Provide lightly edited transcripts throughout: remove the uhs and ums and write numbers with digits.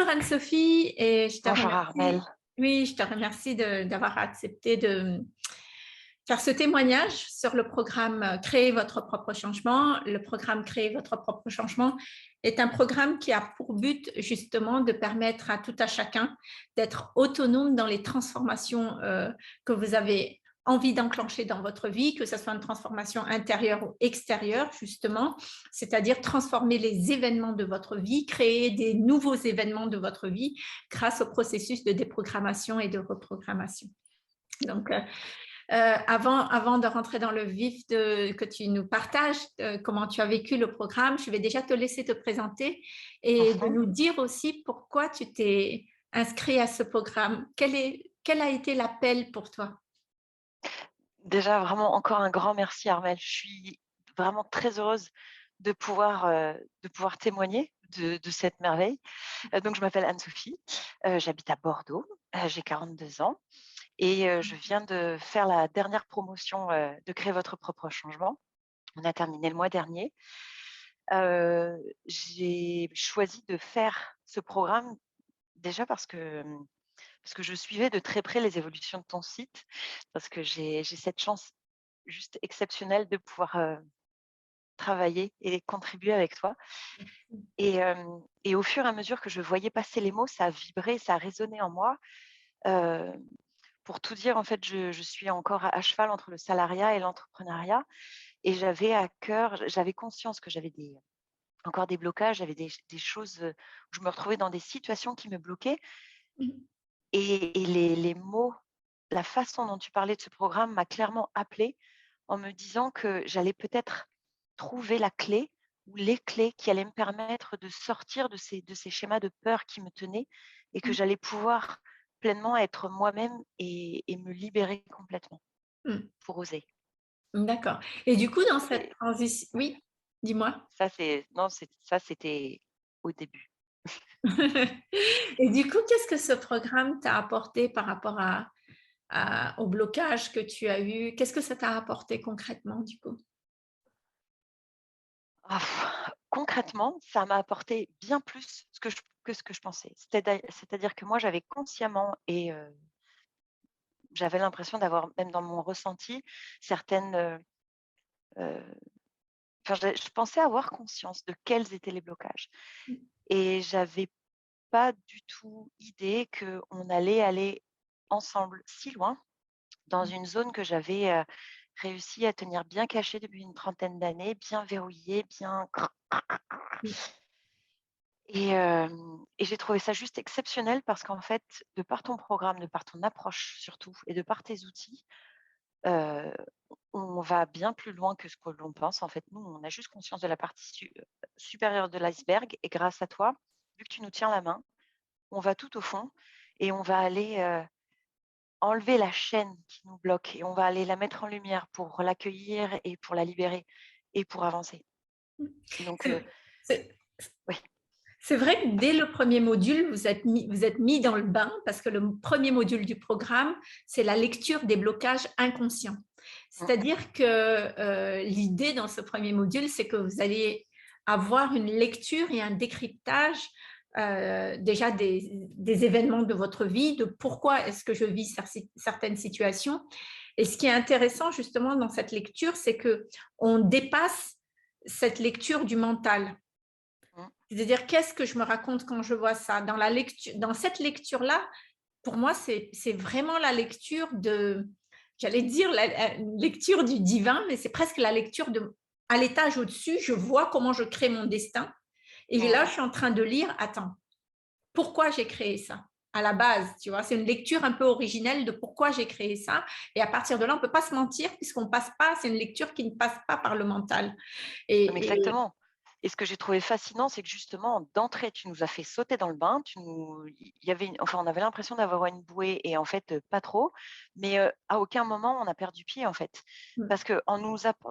Anne-Sophie et je te Bonjour Armel. remercie. Oui, je te remercie d'avoir accepté de faire ce témoignage sur le programme Créer votre propre changement. Le programme Créer votre propre changement est un programme qui a pour but justement de permettre à tout à chacun d'être autonome dans les transformations que vous avez envie d'enclencher dans votre vie, que ce soit une transformation intérieure ou extérieure, justement, c'est-à-dire transformer les événements de votre vie, créer des nouveaux événements de votre vie grâce au processus de déprogrammation et de reprogrammation. Donc, avant de rentrer dans le vif que tu nous partages, comment tu as vécu le programme, je vais déjà te laisser te présenter et de Mhm. nous dire aussi pourquoi tu t'es inscrit à ce programme. Quel a été l'appel pour toi? Déjà, vraiment encore un grand merci Armel. Je suis vraiment très heureuse de pouvoir témoigner de cette merveille. Donc, je m'appelle Anne-Sophie, j'habite à Bordeaux, j'ai 42 ans et je viens de faire la dernière promotion de Créer votre propre changement. On a terminé le mois dernier. J'ai choisi de faire ce programme déjà parce que je suivais de très près les évolutions de ton site, parce que j'ai cette chance juste exceptionnelle de pouvoir, travailler et contribuer avec toi et au fur et à mesure que je voyais passer les mots, ça a vibré, ça a résonné en moi. Heu, pour tout dire, en fait, je suis encore à cheval entre le salariat et l'entrepreneuriat et j'avais conscience que j'avais encore des blocages, j'avais des choses, où je me retrouvais dans des situations qui me bloquaient et les mots, la façon dont tu parlais de ce programme m'a clairement appelée en me disant que j'allais peut-être trouver la clé ou les clés qui allaient me permettre de sortir de ces schémas de peur qui me tenaient et que j'allais pouvoir pleinement être moi-même et me libérer complètement pour oser. D'accord. Et du coup, dans cette Et transition, oui, dis-moi. ça, c'était au début. Et du coup, qu'est-ce que ce programme t'a apporté par rapport au blocage que tu as eu? Qu'est-ce que ça t'a apporté concrètement, du coup? Ah, concrètement, ça m'a apporté bien plus que ce que je pensais. C'est-à-dire que moi, j'avais consciemment et j'avais l'impression d'avoir, même dans mon ressenti, certaines, heu, enfin, je pensais avoir conscience de quels étaient les blocages et j'avais pas du tout idée qu'on allait aller ensemble si loin dans une zone que j'avais, réussi à tenir bien cachée depuis une trentaine d'années, bien verrouillée, bien et j'ai trouvé ça juste exceptionnel parce qu'en fait, de par ton programme, de par ton approche surtout et de par tes outils, heu, on va bien plus loin que ce que l'on pense. En fait, nous, on a juste conscience de la partie supérieure de l'iceberg et grâce à toi, vu que tu nous tiens la main, on va tout au fond et on va aller, enlever la chaîne qui nous bloque et on va aller la mettre en lumière pour l'accueillir et pour la libérer et pour avancer. Donc C'est c'est oui. c'est vrai que dès le premier module, vous êtes mis dans le bain parce que le premier module du programme, c'est la lecture des blocages inconscients. Mmh, C'est-à-dire que l'idée dans ce premier module, c'est que vous allez avoir une lecture et un décryptage déjà des événements de votre vie, de pourquoi est-ce que je vis certaines situations. Et ce qui est intéressant justement dans cette lecture, c'est que on dépasse cette lecture du mental. mmh, C'est-à-dire, qu'est-ce que je me raconte quand je vois ça? Dans cette lecture-là, pour moi, c'est vraiment la lecture j'allais dire la lecture du divin, mais c'est presque la lecture à l'étage au-dessus, je vois comment je crée mon destin et là, mmh. je suis en train de lire: «Attends, pourquoi j'ai créé ça?» À la base, tu vois? C'est une lecture un peu originelle de pourquoi j'ai créé ça et à partir de là, on ne peut pas se mentir puisqu'on passe pas c'est une lecture qui ne passe pas par le mental Mais et exactement. Et ce que j'ai trouvé fascinant, c'est que justement, d'entrée, tu nous as fait sauter dans le bain. Il y avait enfin, on avait l'impression d'avoir une bouée et en fait, pas trop. Mais, à aucun moment on a perdu pied, en fait. mmh, Parce que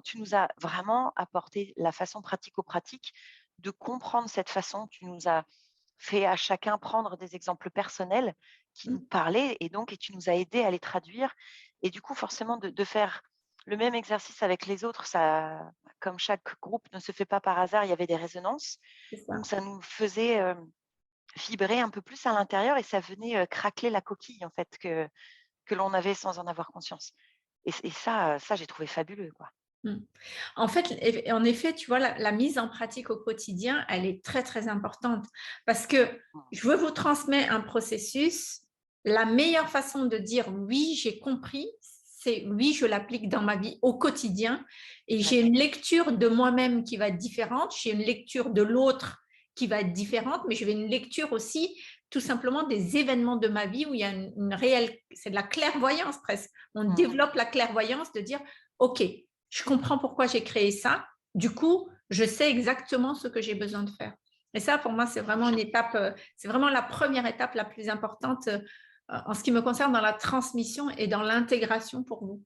tu nous as vraiment apporté la façon pratico-pratique de comprendre cette façon. Tu nous as fait à chacun prendre des exemples personnels qui nous mmh, parlaient et tu nous as aidés à les traduire et du coup, forcément, de faire le même exercice avec les autres, ça comme chaque groupe ne se fait pas par hasard, il y avait des résonances. c'est Donc ça. ça nous faisait, vibrer un peu plus à l'intérieur et ça venait, craqueler la coquille en fait que l'on avait sans en avoir conscience et ça, j'ai trouvé fabuleux, quoi. Mmh. En fait, en effet, tu vois, la mise en pratique au quotidien, elle est très, très importante parce que Mmh. je vous transmets un processus. La meilleure façon de dire: «Oui, j'ai compris», c'est: «Oui, je l'applique dans ma vie au quotidien» et j'ai Ouais. une lecture de moi-même qui va être différente, j'ai une lecture de l'autre qui va être différente, mais je vais une lecture aussi, tout simplement, des événements de ma vie où il y a une réelle c'est de la clairvoyance presque. On Mmh. développe la clairvoyance de dire: «OK, je comprends pourquoi j'ai créé ça. Du coup, je sais exactement ce que j'ai besoin de faire. Et ça, pour moi, c'est vraiment une étape, c'est vraiment la première étape la plus importante en ce qui me concerne dans la transmission et dans l'intégration pour vous.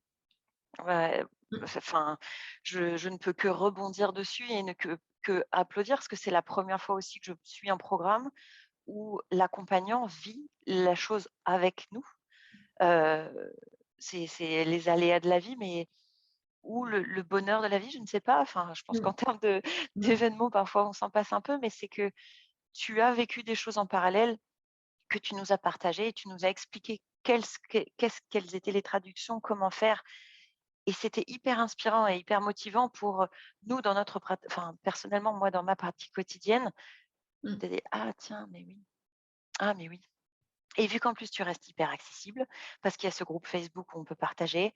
Ouais, Mm, enfin, je ne peux que rebondir dessus et ne que applaudir parce que c'est la première fois aussi que je suis un programme où l'accompagnant vit la chose avec nous. Heu, c'est les aléas de la vie, mais ou le bonheur de la vie, je ne sais pas. Enfin, je pense mm, qu'en termes de mm, d'événements, parfois, on s'en passe un peu, mais c'est que tu as vécu des choses en parallèle que tu nous as partagées et tu nous as expliqué quelles étaient les traductions, comment faire et c'était hyper inspirant et hyper motivant pour, nous dans notre enfin, personnellement, moi, dans ma pratique quotidienne, mm. de dire: «Ah tiens, mais oui, ah mais oui» et vu qu'en plus tu restes hyper accessible, parce qu'il y a ce groupe Facebook où on peut partager,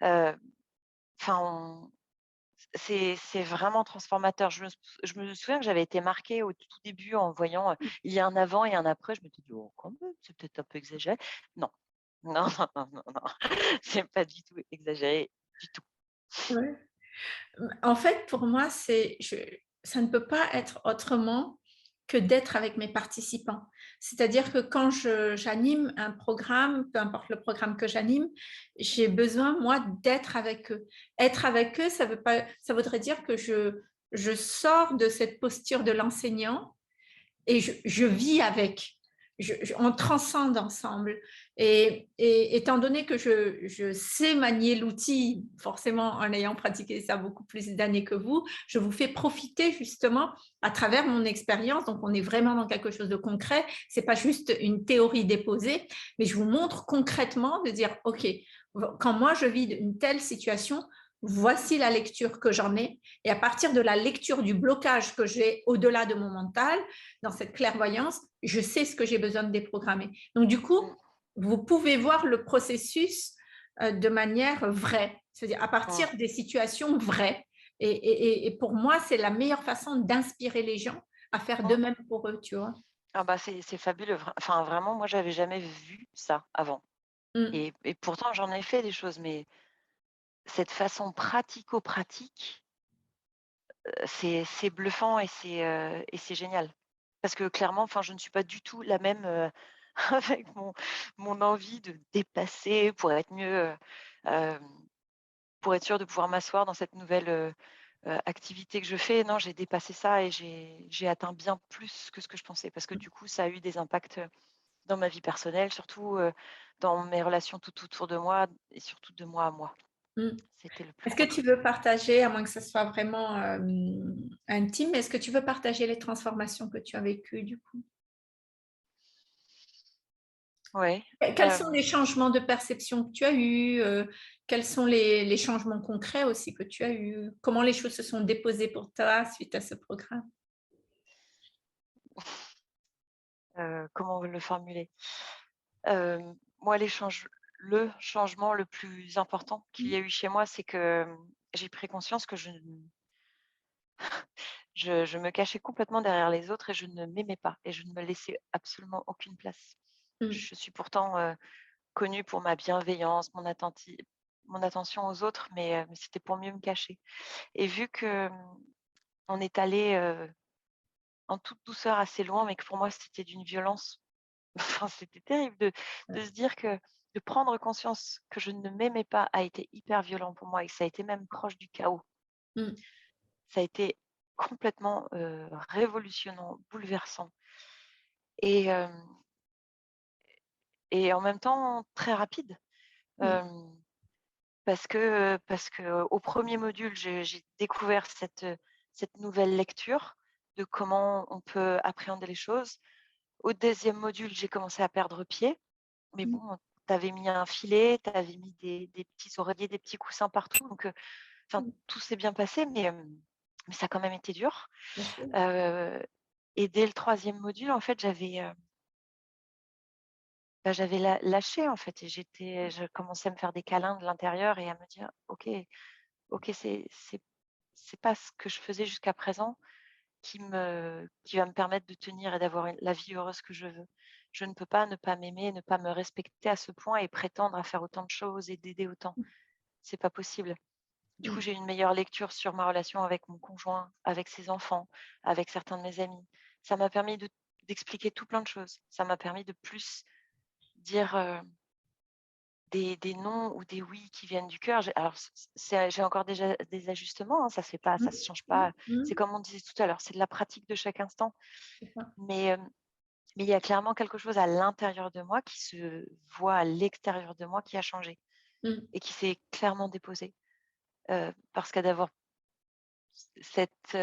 heu, enfin on c'est vraiment transformateur. Je me souviens que j'avais été marquée au tout début en voyant, il y a un avant et un après, je m'étais dit: «Oh quand même, c'est peut-être un peu exagéré». Non, non, non, non, non, non, c'est pas du tout exagéré du tout. Ouais. En fait, pour moi, ça ne peut pas être autrement que d'être avec mes participants. C'est-à-dire que quand j'anime un programme, peu importe le programme que j'anime, j'ai besoin, moi, d'être avec eux. Être avec eux, ça voudrait dire que je sors de cette posture de l'enseignant et je vis avec. On transcende ensemble. Et étant donné que je sais manier l'outil, forcément en ayant pratiqué ça beaucoup plus d'années que vous, je vous fais profiter justement à travers mon expérience. Donc, on est vraiment dans quelque chose de concret. C'est pas juste une théorie déposée, mais je vous montre concrètement de dire, OK, quand moi je vis une telle situation, voici la lecture que j'en ai. Et à partir de la lecture du blocage que j'ai au-delà de mon mental, dans cette clairvoyance, je sais ce que j'ai besoin de déprogrammer. Donc, du coup, Mmh, vous pouvez voir le processus de manière vraie, c'est-à-dire à mmh, partir des situations vraies. Et pour moi, c'est la meilleure façon d'inspirer les gens à faire de mmh. même pour eux, tu vois. Ah bah, c'est fabuleux. Enfin, vraiment, moi, j'avais jamais vu ça avant Mm, et pourtant, j'en ai fait des choses, mais cette façon pratico-pratique, c'est bluffant et c'est génial. Parce que clairement, enfin, je ne suis pas du tout la même, avec mon envie de dépasser pour être mieux, hem, pour être sûre de pouvoir m'asseoir dans cette nouvelle, activité que je fais. Non, j'ai dépassé ça et j'ai atteint bien plus que ce que je pensais. Parce que du coup, ça a eu des impacts, dans ma vie personnelle, surtout, dans mes relations tout autour de moi et surtout de moi à moi. mm. C'était le plus Est-ce gros que tu truc. veux partager, à moins que ce soit vraiment intime, est-ce que tu veux partager les transformations que tu as vécues du coup? Ouais, Quels sont les changements de perception que tu as eus? Quels sont les changements concrets aussi que tu as eus? Comment les choses se sont déposées pour toi suite à ce programme? comment le formuler? Moi, le changement le plus important qu'il y a Mmh. eu chez moi, c'est que, j'ai pris conscience que je me cachais complètement derrière les autres et je ne m'aimais pas et je ne me laissais absolument aucune place. Mmh. Je suis pourtant, connue pour ma bienveillance, mon attention aux autres, mais c'était pour mieux me cacher et vu que, on est allé, en toute douceur assez loin, mais que pour moi c'était d'une violence, enfin c'était terrible de se dire que de prendre conscience que je ne m'aimais pas a été hyper violent pour moi et que ça a été même proche du chaos. Mmh. Ça a été complètement, révolutionnant, bouleversant et et en même temps très rapide. Mmh. Hem, parce que au premier module, j'ai découvert cette nouvelle lecture de comment on peut appréhender les choses. Au deuxième module, j'ai commencé à perdre pied. Mais Mmh. bon, tu avais mis un filet, tu avais mis des petits oreillers, des petits coussins partout. Donc, enfin, Mmh. tout s'est bien passé, mais ça a quand même été dur. Bien sûr. Heu et dès le troisième module, en fait, j'avais lâché, en fait, et je commençais à me faire des câlins de l'intérieur et à me dire: OK, c'est pas ce que je faisais jusqu'à présent qui va me permettre de tenir et d'avoir la vie heureuse que je veux. Je ne peux pas ne pas m'aimer, ne pas me respecter à ce point et prétendre à faire autant de choses et d'aider autant. C'est pas possible. Du coup, Mmh. j'ai une meilleure lecture sur ma relation avec mon conjoint, avec ses enfants, avec certains de mes amis. Ça m'a permis d'expliquer tout plein de choses. Ça m'a permis de plus dire, des non ou des oui qui viennent du cœur. J'ai encore déjà des ajustements, hein, ça Mmh. se change Mmh. pas. C'est Mmh. comme on disait tout à l'heure, c'est de la pratique de chaque instant. C'est ça. Mais, mais il y a clairement quelque chose à l'intérieur de moi qui se voit à l'extérieur de moi qui a changé Mmh. et qui s'est clairement déposé. Parce qu'à d'avoir cette,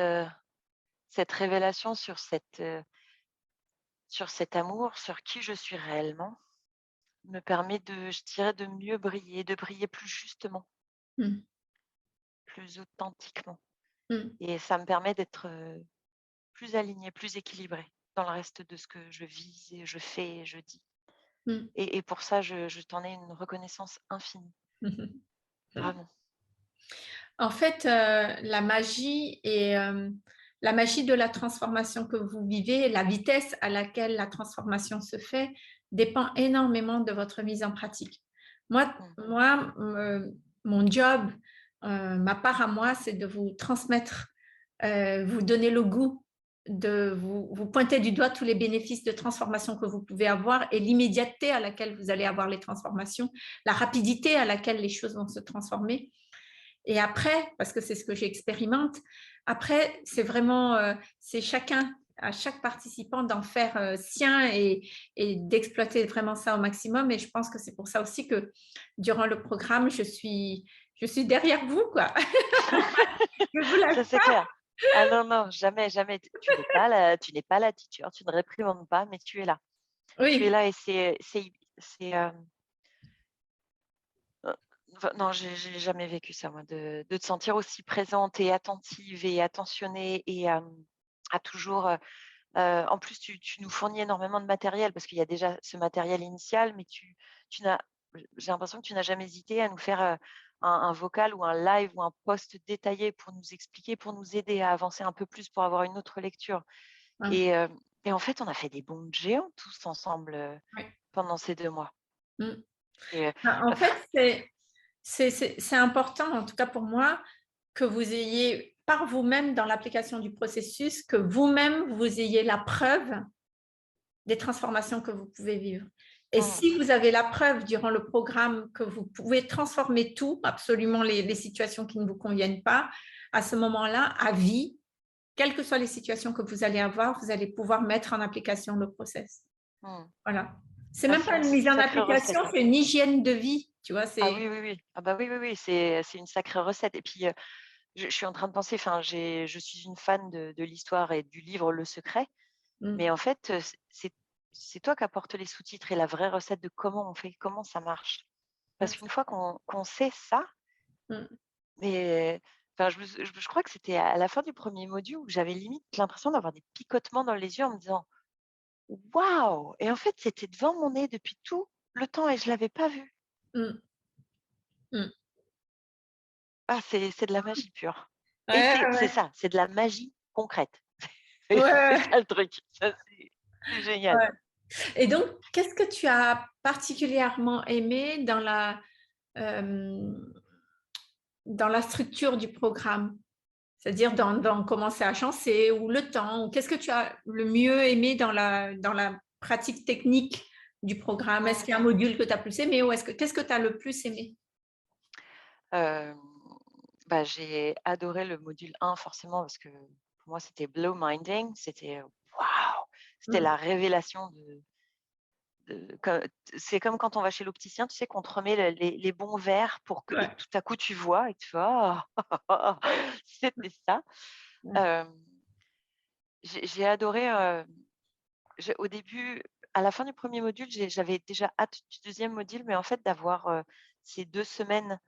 cette révélation sur cet amour, sur qui je suis réellement, me permet je dirais, de briller plus justement, Mmh. plus authentiquement, Mmh. et ça me permet d'être, plus alignée, plus équilibrée dans le reste de ce que je vis et je fais et je dis, Mmh. et pour ça, je t'en ai une reconnaissance infinie, Mmh. vraiment. En fait, la magie de la transformation que vous vivez, la vitesse à laquelle la transformation se fait, dépend énormément de votre mise en pratique. Moi Mmh. moi, mon job, ma part à moi, c'est de vous transmettre, vous donner le goût, de vous pointer du doigt tous les bénéfices de transformation que vous pouvez avoir et l'immédiateté à laquelle vous allez avoir les transformations, la rapidité à laquelle les choses vont se transformer. Et après, parce que c'est ce que j'expérimente, après, c'est vraiment, c'est chacun, à chaque participant d'en faire sien et d'exploiter vraiment ça au maximum. Et je pense que c'est pour ça aussi que durant le programme, je suis derrière vous, quoi. Je vous lâche Ça, c'est clair. Ah non, non, jamais, jamais. Tu n'es pas la teacher, tu ne réprimandes pas, mais tu es là. pas. Tu es Oui. là et enfin, non, j'ai jamais vécu ça, moi, de te sentir aussi présente et attentive et attentionnée et à toujours, en plus, tu nous fournis énormément de matériel parce qu'il y a déjà ce matériel initial, mais tu n'as j'ai l'impression que tu n'as jamais hésité à nous faire, un vocal ou un live ou un post détaillé pour nous expliquer, pour nous aider à avancer un peu plus, pour avoir une autre lecture, Hein, et en fait, on a fait des bonds de géants tous ensemble, ouais. pendant ces 2 mois, Mm. et En fait, c'est important, en tout cas pour moi, que vous ayez par vous-même dans l'application du processus, que vous-même, vous ayez la preuve des transformations que vous pouvez vivre. Et mmh, si vous avez la preuve durant le programme que vous pouvez transformer tout, absolument les situations qui ne vous conviennent pas, à ce moment-là, à vie, quelles que soient les situations que vous allez avoir, vous allez pouvoir mettre en application le process. mmh. Voilà. C'est Ah, même c'est pas une une mise en sacrée application, recette, hein. c'est une hygiène de vie. Tu vois, Ah c'est. oui, oui, oui. Ah bah, oui, oui, oui, c'est une sacrée recette, et puis, je suis en train de penser, enfin, je suis une fan de l'histoire et du livre Le Secret. Mm, Mais en fait, c'est toi qui apportes les sous-titres et la vraie recette de comment on fait, comment ça marche. Parce mm, qu'une fois qu'on sait ça, mm. mais enfin, je crois que c'était à la fin du premier module où j'avais limite l'impression d'avoir des picotements dans les yeux en me disant: «Waouh!» Et en fait, c'était devant mon nez depuis tout le temps et je l'avais pas vu. Mm, mm. Ah, c'est de la magie pure, et Ouais, c'est ouais, ça, c'est de la magie concrète. ouais, C'est ouais, ça le truc. Ça, c'est génial. ouais. Et donc, qu'est-ce que tu as particulièrement aimé euh, dans la structure du programme? C'est-à-dire dans comment c'est agencé ou le temps, ou qu'est-ce que tu as le mieux aimé dans la pratique technique du programme? Est-ce Mmh. qu'il y a un module que tu as plus aimé ou qu'est-ce que tu as le plus aimé? Hem, Bah, j'ai adoré le module 1 forcément parce que pour moi c'était blow minding, c'était, waouh! C'était Mm, la révélation co c'est comme quand on va chez l'opticien, tu sais, qu'on te remet les bons verres pour que, et ouais, tout à coup tu vois et tu fais: «Ah!» C'était ça. ouais, Hem, j'ai adoré, au début, à la fin du premier module, j'avais déjà hâte du deuxième module, mais en fait, d'avoir ces 2 semaines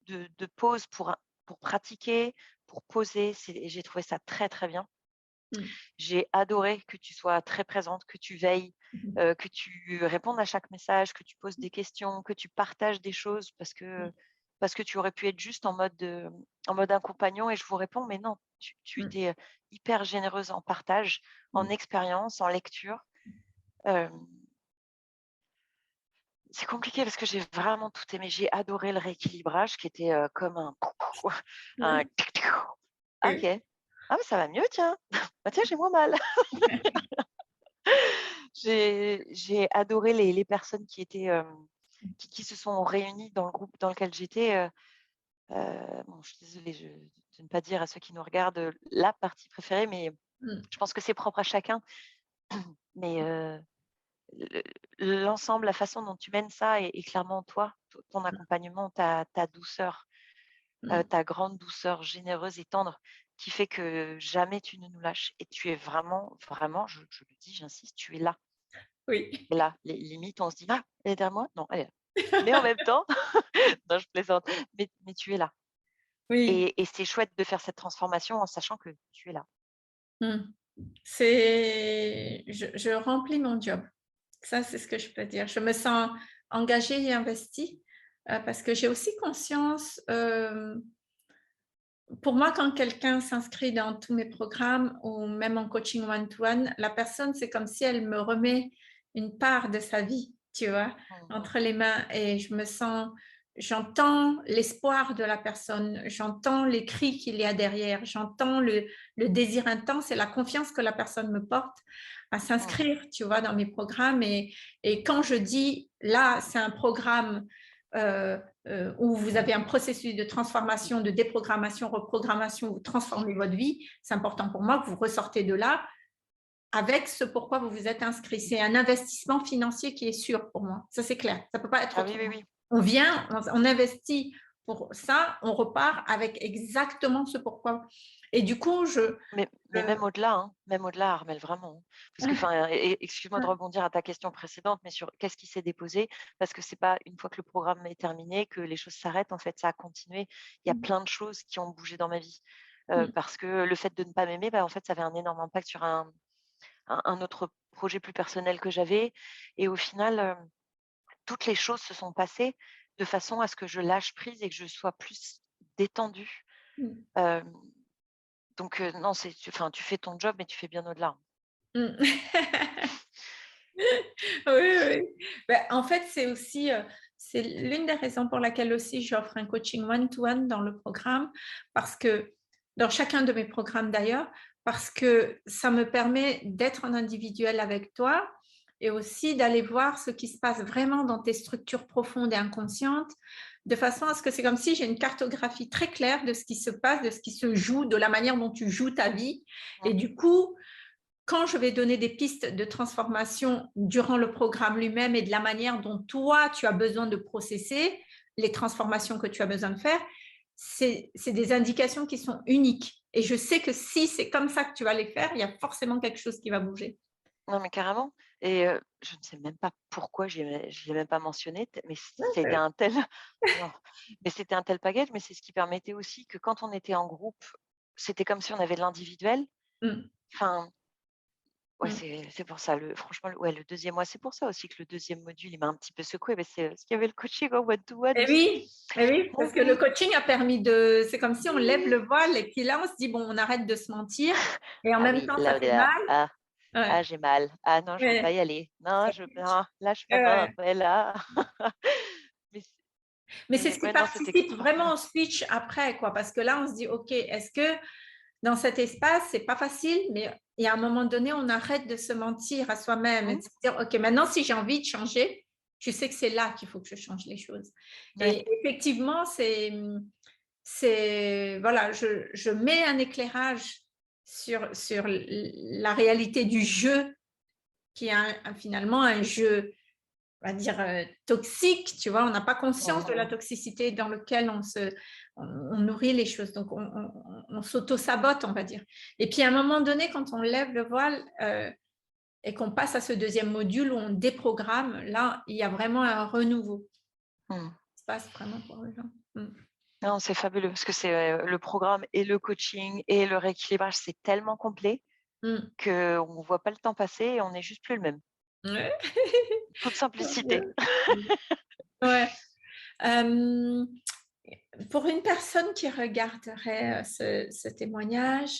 de pause pour pratiquer, pour poser, j'ai trouvé ça très, très bien. Mm. J'ai adoré que tu sois très présente, que tu veilles, Mhm. que tu répondes à chaque message, que tu poses des questions, que tu partages des choses parce que tu aurais pu être juste en mode accompagnant et je vous réponds, mais non, tu Mm. étais hyper généreuse en partage, en Mm. expérience, en lecture. Hem, c'est compliqué parce que j'ai vraiment tout aimé. J'ai adoré le rééquilibrage qui était, comme un Ouais. «Ah OK. Oui. Ah mais ça va mieux tiens. Bah tiens, j'ai moins mal». J'ai adoré les personnes qui étaient, qui se sont réunies dans le groupe dans lequel j'étais, bon je suis désolée de ne pas dire à ceux qui nous regardent, la partie préférée, mais Mm. je pense que c'est propre à chacun. Mais, le l'ensemble, la façon dont tu mènes ça est clairement toi, ton accompagnement, ta douceur, Mm. ta grande douceur généreuse et tendre qui fait que jamais tu ne nous lâches et tu es vraiment, vraiment, je le dis, j'insiste, tu es là. Oui. Et là, limite, on se dit: «Ah, elle est derrière moi? Non, elle est là». Mais en même temps, non, je plaisante, mais tu es là Oui. et c'est chouette de faire cette transformation en sachant que tu es là. Mm. Je remplis mon job. Ça, c'est ce que je peux dire. Je me sens engagée et investie parce que j'ai aussi conscience, pour moi, quand quelqu'un s'inscrit dans tous mes programmes ou même en coaching one-to-one, la personne, c'est comme si elle me remet une part de sa vie, tu vois, Mmh. entre les mains et je me sens, j'entends l'espoir de la personne, j'entends les cris qu'il y a derrière, j'entends le désir intense et la confiance que la personne me porte à Mmh. s'inscrire, tu vois, dans mes programmes. Et quand je dis, là, c'est un programme euh, où vous avez un processus de transformation, de déprogrammation, reprogrammation, vous transformez votre vie, c'est important pour moi que vous ressortez de là avec ce pourquoi vous vous êtes inscrit. C'est un investissement financier qui est sûr pour moi. Ça, c'est clair. Ça ne peut pas être Ah oui, oui, autrement. oui. On vient, on investit pour ça, on repart avec exactement ce pourquoi. Et du coup, Mais même au-delà, hein, même au-delà, Armelle, vraiment, hein. Parce que enfin excuse-moi de rebondir à ta question précédente, mais sur qu'est-ce qui s'est déposé? Parce que c'est pas une fois que le programme est terminé que les choses s'arrêtent, en fait, ça a continué. Il y a plein de choses qui ont bougé dans ma vie, parce que le fait de ne pas m'aimer, bah, en fait, ça avait un énorme impact sur un autre projet plus personnel que j'avais et au final, toutes les choses se sont passées de façon à ce que je lâche prise et que je sois plus détendue. Hem, donc non, tu fais ton job, mais tu fais bien au-delà. Oui, oui. Ben, en fait, c'est aussi, c'est l'une des raisons pour laquelle aussi j'offre un coaching one-to-one dans le programme, parce que dans chacun de mes programmes d'ailleurs, parce que ça me permet d'être en individuel avec toi et aussi d'aller voir ce qui se passe vraiment dans tes structures profondes et inconscientes, de façon à ce que c'est comme si j'ai une cartographie très claire de ce qui se passe, de ce qui se joue, de la manière dont tu joues ta vie. Et Mmh. du coup, quand je vais donner des pistes de transformation durant le programme lui-même et de la manière dont toi, tu as besoin de processer les transformations que tu as besoin de faire, c'est des indications qui sont uniques. Et je sais que si c'est comme ça que tu vas les faire, il y a forcément quelque chose qui va bouger. Non, mais carrément et je ne sais même pas pourquoi je l'ai même pas mentionné t mais c'était un tel non, mais c'était un tel package, mais c'est ce qui permettait aussi que quand on était en groupe, c'était comme si on avait de l'individuel. Mm, Enfin, ouais, mm. c'est pour ça, franchement, le 2e mois, c'est pour ça aussi que le deuxième module, il m'a un petit peu secouée, mais c'est parce qu'il y avait le coaching en one to one aussi. Et oui, Ah parce que le oui, coaching a permis de, c'est comme si on lève oui! le voile et puis là, on se dit, bon, on arrête de se mentir et en Ah même oui, temps, ça là, on est fait là, mal. ah, Ouais, j'ai mal. Ah non, je veux pas ouais, y aller. Non, non, lâche-moi pas, ouais. ouais, là. Mais Mais c'est ce qui ouais, non, c'était participe trop vraiment bien. au switch après, quoi. Parce que là, on se dit, OK, est-ce que dans cet espace, c'est pas facile, mais il y a un moment donné, on arrête de se mentir à soi-même et Mmh, de se dire, OK, maintenant, si j'ai envie de changer, je sais que c'est là qu'il faut que je change les choses. ouais. Et effectivement, voilà, je mets un éclairage sur la réalité du jeu, qui est finalement un jeu, on va dire, toxique, tu vois, on n'a pas conscience de la Mmh. toxicité dans lequel on nourrit les choses, donc on s'auto-sabote, on va dire. Et puis à un moment donné, quand on lève le voile, et qu'on passe à ce deuxième module où on déprogramme, là, il y a vraiment un renouveau Mmh. qui se passe vraiment pour les gens. Non, c'est fabuleux parce que c'est, le programme et le coaching et le rééquilibrage, c'est tellement complet Mm. qu'on ne voit pas le temps passer et on n'est juste plus le même. Ouais. Toute Tant simplicité. mieux. Ouais. Euh, pour une personne qui regarderait ce témoignage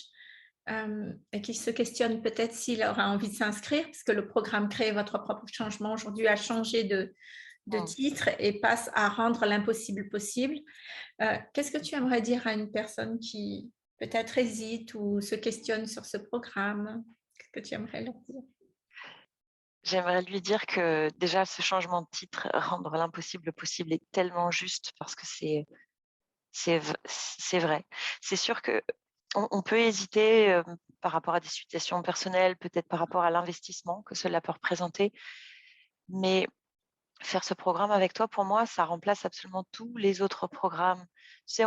et qui se questionne peut-être s'il aura envie de s'inscrire, parce que le programme Créer votre propre changement aujourd'hui a changé de Mmh. titre et passe à rendre l'impossible possible. Qu'est-ce que tu aimerais dire à une personne qui peut-être hésite ou se questionne sur ce programme? Qu'est-ce que tu aimerais leur dire? J'aimerais lui dire que déjà ce changement de titre, rendre l'impossible possible est tellement juste parce que c'est vrai. C'est sûr qu'on peut hésiter, par rapport à des situations personnelles, peut-être par rapport à l'investissement que cela peut représenter, mais faire ce programme avec toi, pour moi, ça remplace absolument tous les autres programmes. Tu sais,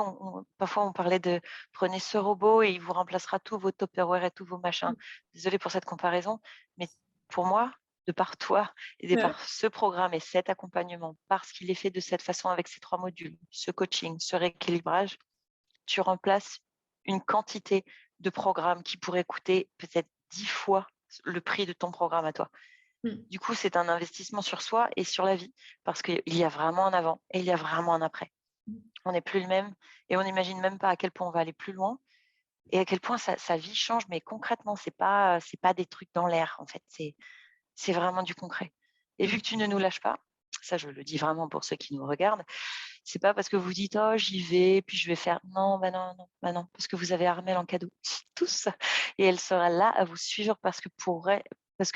parfois on parlait de: «Prenez ce robot et il vous remplacera tous vos Tupperware et tous vos machins». Désolée pour cette comparaison, mais pour moi, de par toi et de Ouais. par ce programme et cet accompagnement, parce qu'il est fait de cette façon avec ces 3 modules, ce coaching, ce rééquilibrage, tu remplaces une quantité de programmes qui pourraient coûter peut-être 10 fois le prix de ton programme à toi. Mm. Du coup, c'est un investissement sur soi et sur la vie parce qu'il y a vraiment un avant et il y a vraiment un après. On n'est plus le même et on n'imagine même pas à quel point on va aller plus loin et à quel point sa vie change. Mais concrètement, c'est pas des trucs dans l'air en fait. C'est vraiment du concret. Et vu Mm. que tu ne nous lâches pas, ça je le dis vraiment pour ceux qui nous regardent, c'est pas parce que vous dites oh j'y vais puis je vais faire non bah non non bah non parce que vous avez Armelle en cadeau tous et elle sera là à vous suivre parce que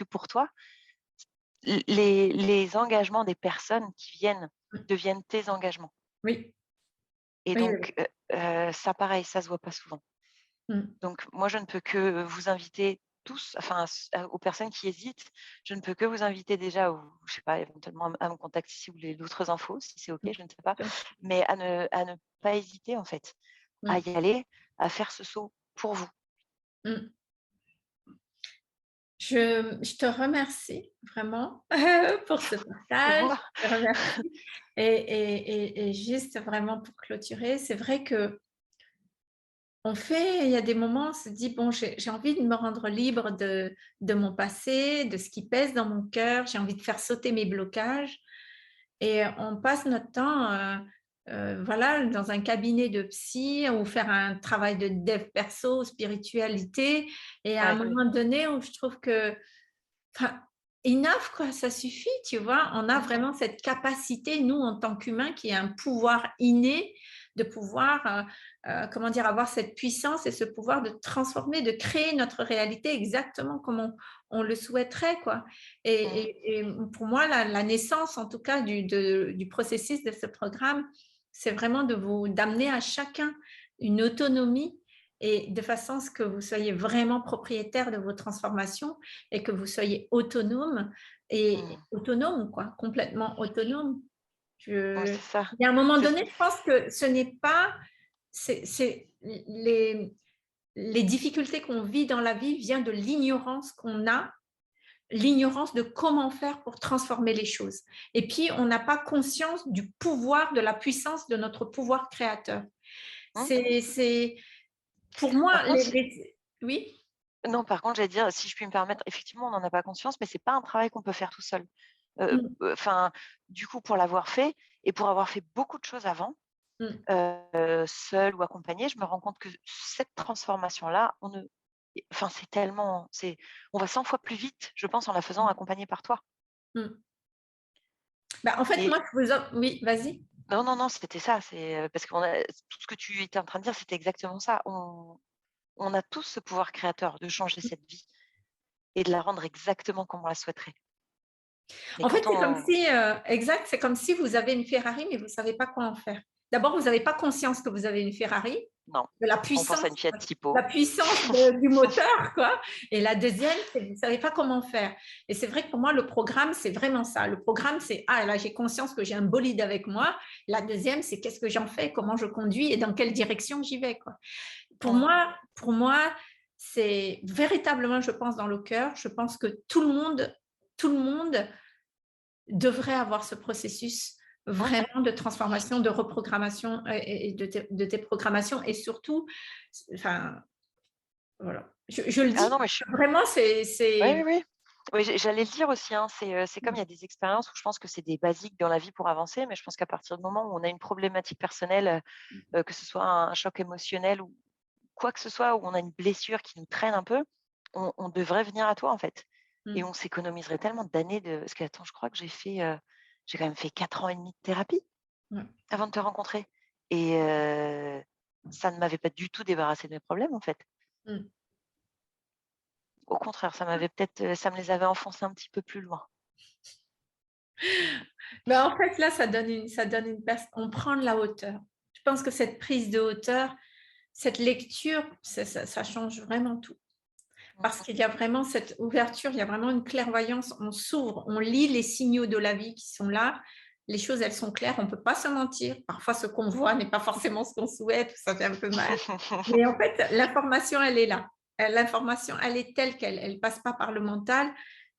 pour toi les engagements des personnes qui viennent deviennent tes engagements Oui, et oui, oui. donc ça pareil, ça se voit pas souvent. Mm. Donc moi, je ne peux que vous inviter tous, enfin aux personnes qui hésitent, je ne peux que vous inviter déjà ou je sais pas, éventuellement à me contacter si vous voulez d'autres infos, si c'est OK, Mm. je ne sais pas, mais à ne pas hésiter en fait, à Mm. y aller, à faire ce saut pour vous. Mm. Je te remercie vraiment pour ce C'est partage. moi. Je te remercie. Et juste vraiment pour clôturer, c'est vrai que il y a des moments, on se dit, bon, j'ai envie de me rendre libre de mon passé, de ce qui pèse dans mon cœur, j'ai envie de faire sauter mes blocages. Et on passe notre temps, voilà, dans un cabinet de psy ou faire un travail de dev perso, spiritualité. Et à un Ouais. moment donné où je trouve que, enfin, enough, quoi, ça suffit, tu vois. On a Mmh. vraiment cette capacité, nous, en tant qu'humains, qui est un pouvoir inné de pouvoir, comment dire, avoir cette puissance et ce pouvoir de transformer, de créer notre réalité exactement comme on le souhaiterait, quoi. Mmh. Et pour moi, la naissance, en tout cas, du processus de ce programme, c'est vraiment d'amener à chacun une autonomie et de façon à ce que vous soyez vraiment propriétaire de vos transformations et que vous soyez autonome et Mmh. autonome, quoi, complètement autonome. Ouais, Je, c'est ça. il y a un moment C'est donné, je pense que ce n'est pas, c'est les difficultés qu'on vit dans la vie viennent de l'ignorance qu'on a, l'ignorance de comment faire pour transformer les choses. Et puis, on n'a pas conscience du pouvoir, de la puissance de notre pouvoir créateur. mmh. C'est pour moi, Par contre, oui. non, par contre, j'allais dire, si je puis me permettre, effectivement, on n'en a pas conscience, mais c'est pas un travail qu'on peut faire tout seul. Mm, Enfin, du coup, pour l'avoir fait et pour avoir fait beaucoup de choses avant, mm, seule ou accompagnée, je me rends compte que cette transformation-là, enfin, on va 100 fois plus vite, je pense, en la faisant accompagner par toi. mm. Bah, en fait, Et moi, oui, vas-y. non, non, non, c'était ça, parce qu'on a tout ce que tu étais en train de dire, c'était exactement ça. On a tous ce pouvoir créateur de changer cette vie et de la rendre exactement comme on la souhaiterait. Mais En fait, quand c'est comme on si, exact, c'est comme si vous avez une Ferrari, mais vous ne savez pas quoi en faire. D'abord, vous n'avez pas conscience que vous avez une Ferrari, non, de on pense à une Fiat la Tipo. puissance du moteur, quoi. Et la deuxième, c'est que vous ne savez pas comment faire. Et c'est vrai que pour moi, le programme, c'est vraiment ça. Le programme, c'est, ah, là, j'ai conscience que j'ai un bolide avec moi. La deuxième, c'est qu'est-ce que j'en fais, comment je conduis et dans quelle direction j'y vais, quoi. Mmh. Pour moi, c'est véritablement, je pense, dans le cœur. Je pense que tout le monde devrait avoir ce processus Mmh. vraiment de transformation, de reprogrammation et de déprogrammation et surtout, enfin, voilà. Je le Ah dis, non, mais je suis vraiment, oui, oui, oui. Oui, j'allais le dire aussi, hein, c'est comme il y a des expériences où je pense que c'est des basiques dans la vie pour avancer, mais je pense qu'à partir du moment où on a une problématique personnelle, que ce soit un choc émotionnel ou quoi que ce soit, où on a une blessure qui nous traîne un peu, on devrait venir à toi, en fait, et Mmh, on s'économiserait tellement d'années de parce que attends, je crois que j'ai quand même fait 4 ans et demi de thérapie ouais. avant de te rencontrer et ça ne m'avait pas du tout débarrassé de mes problèmes, en fait. Mmh. Au contraire, ça me les avait enfoncés un petit peu plus loin. Bah, en fait, là, on prend de la hauteur. Je pense que cette prise de hauteur, cette lecture, ça change vraiment tout. Mmh Parce mh. qu'il y a vraiment cette ouverture, il y a vraiment une clairvoyance, on s'ouvre, on lit les signaux de la vie qui sont là, les choses, elles sont claires, on ne peut pas se mentir. Parfois, ce qu'on voit n'est pas forcément ce qu'on souhaite, ça fait un peu mal. Mais en fait, l'information, elle est là. L'information, elle est telle qu'elle, elle ne passe pas par le mental.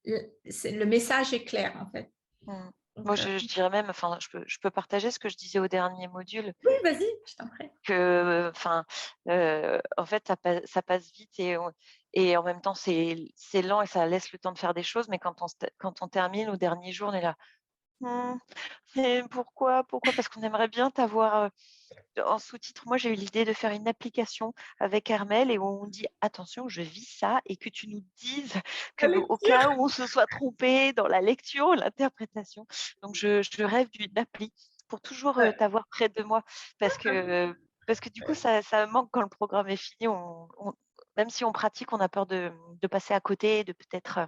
Le message est clair, en fait. Mmh. Moi, Donc, je dirais même, enfin, je peux partager ce que je disais au dernier module, oui, vas-y, je t'en prie. que, enfin, en fait, ça passe vite et en même temps, c'est lent et ça laisse le temps de faire des choses, mais quand on termine au dernier jour, on est là: «Mmh, mais pourquoi? Pourquoi?» parce qu'on aimerait bien t'avoir, en sous-titre, moi, j'ai eu l'idée de faire une application avec Hermel et où on dit: «Attention, je vis ça» et que tu nous dises que La au lecture. cas où on se soit trompé dans la lecture ou l'interprétation. Donc je rêve d'une appli pour toujours, t'avoir près de moi parce que du coup, ça manque quand le programme est fini. On même si on pratique, on a peur de passer à côté, de peut-être,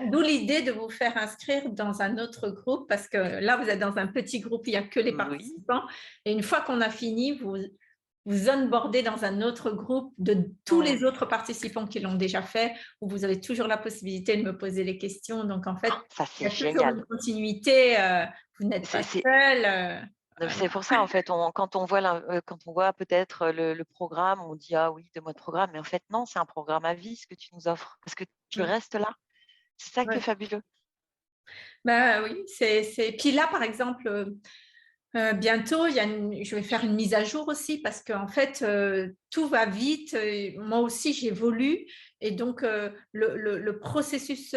D'où l'idée de vous faire inscrire dans un autre groupe, parce que là, vous êtes dans un petit groupe, il n'y a que les oui, participants. Et une fois qu'on a fini, vous onboardez dans un autre groupe de tous mmh, les autres participants qui l'ont déjà fait, où vous avez toujours la possibilité de me poser les questions. Donc, en fait, ça, il y c'est a toujours génial. une continuité. Vous n'êtes pas C'est seul. Donc Voilà. c'est pour ça, en fait, quand on voit peut-être, le programme, on dit: «Ah oui, 2 mois de programme», mais en fait non, c'est un programme à vie ce que tu nous offres, parce que tu Mm. restes là. C'est ça qui est Ouais. fabuleux. Bah, oui, Puis là, par exemple, bientôt, je vais faire une mise à jour aussi parce qu'en fait, tout va vite. Moi aussi, j'évolue et donc le processus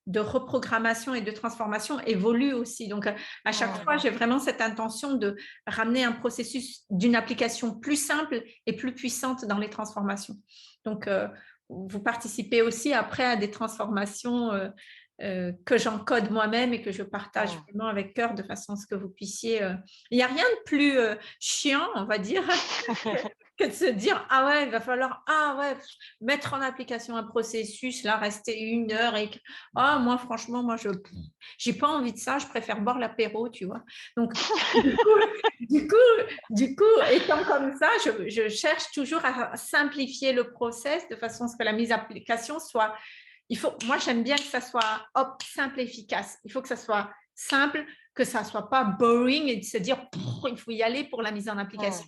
de reprogrammation et de transformation évolue aussi. Donc, à chaque Mmh. fois, j'ai vraiment cette intention de ramener un processus d'une application plus simple et plus puissante dans les transformations. Donc, vous participez aussi après à des transformations que j'encode moi-même et que je partage Mmh. vraiment avec cœur de façon à ce que vous puissiez il n'y a rien de plus, chiant, on va dire, que de se dire: «Ah ouais, il va falloir mettre en application un processus, là, rester 1 heure et que ah moi franchement, moi je j'ai pas envie de ça, je préfère boire l'apéro», tu vois? Donc du coup du coup du coup, étant comme ça, je cherche toujours à simplifier le process de façon à ce que la mise en application soit moi j'aime bien que ça soit, hop, simple et efficace. Il faut que ça soit simple, que ça soit pas boring et de se dire: «Il faut y aller pour la mise en application»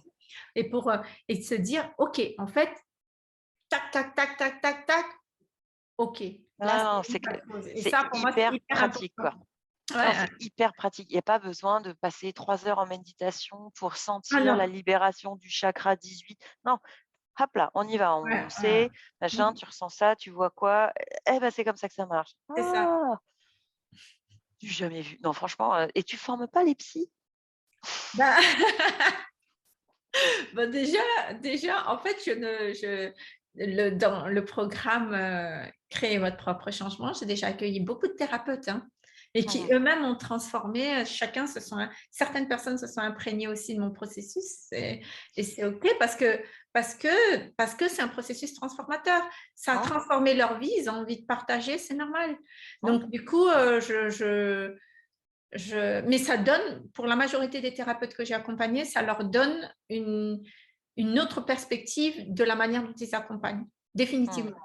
Mmh. et de se dire: «OK, en fait, tac, tac, tac, tac, tac, tac, OK, là, Non, non, c'est une chose» et c'est ça, pour moi, c'est hyper hyper pratique, important. quoi. Non, Ouais, c'est hyper pratique. Il y a pas besoin de passer 3 heures en méditation pour ah sentir non, la libération du chakra 18. Non, hop là, on y va, ouais, on ouais, sait, machin, mmh, tu ressens ça, tu vois quoi? Eh ben, c'est comme ça que ça marche. c'est ça. Ah! J'ai jamais vu. Non, franchement, et tu formes pas les psys? Bah, bah, déjà, en fait, dans le programme, Créer votre propre changement, j'ai déjà accueilli beaucoup de thérapeutes, hein, et qui Mmh. eux-mêmes ont transformé, certaines personnes se sont imprégnées aussi de mon processus et c'est OK parce que c'est un processus transformateur. Ça a Mmh. transformé leur vie, ils ont envie de partager, c'est normal. Mmh. Donc du coup, mais ça donne, pour la majorité des thérapeutes que j'ai accompagnés, ça leur donne une autre perspective de la manière dont ils accompagnent, Mmh. définitivement.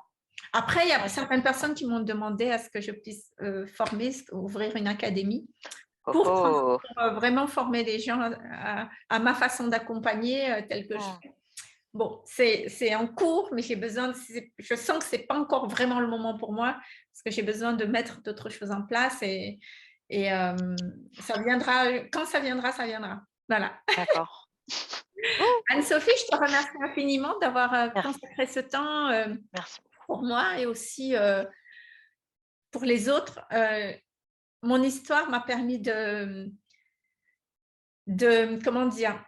Après, il y a Ouais, c'est certaines personnes qui m'ont demandé à ce que je puisse former, ouvrir une académie oh pour, oh! vraiment former les gens à ma façon d'accompagner telle que je Mmh. fais. bon, c'est en cours, mais je sens que c'est pas encore vraiment le moment pour moi parce que j'ai besoin de mettre d'autres choses en place et ça viendra, quand ça viendra, ça viendra. Voilà. D'accord. Anne-Sophie, je te remercie infiniment d'avoir Merci, consacré ce temps merci. pour moi et aussi pour les autres. Mon histoire m'a permis comment dire,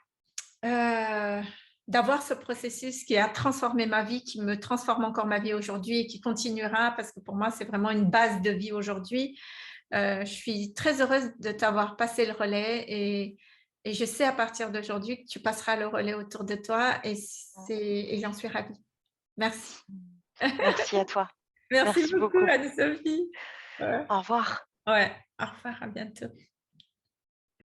Heu, d'avoir ce processus qui a transformé ma vie, qui me transforme encore ma vie aujourd'hui et qui continuera parce que pour moi, c'est vraiment une base de vie aujourd'hui. Je suis très heureuse de t'avoir passé le relais et je sais à partir d'aujourd'hui que tu passeras le relais autour de toi et j'en suis ravie. Merci. Merci à toi. Merci Merci beaucoup beaucoup. Anne-Sophie. Ouais, Au revoir. ouais, au revoir, à bientôt.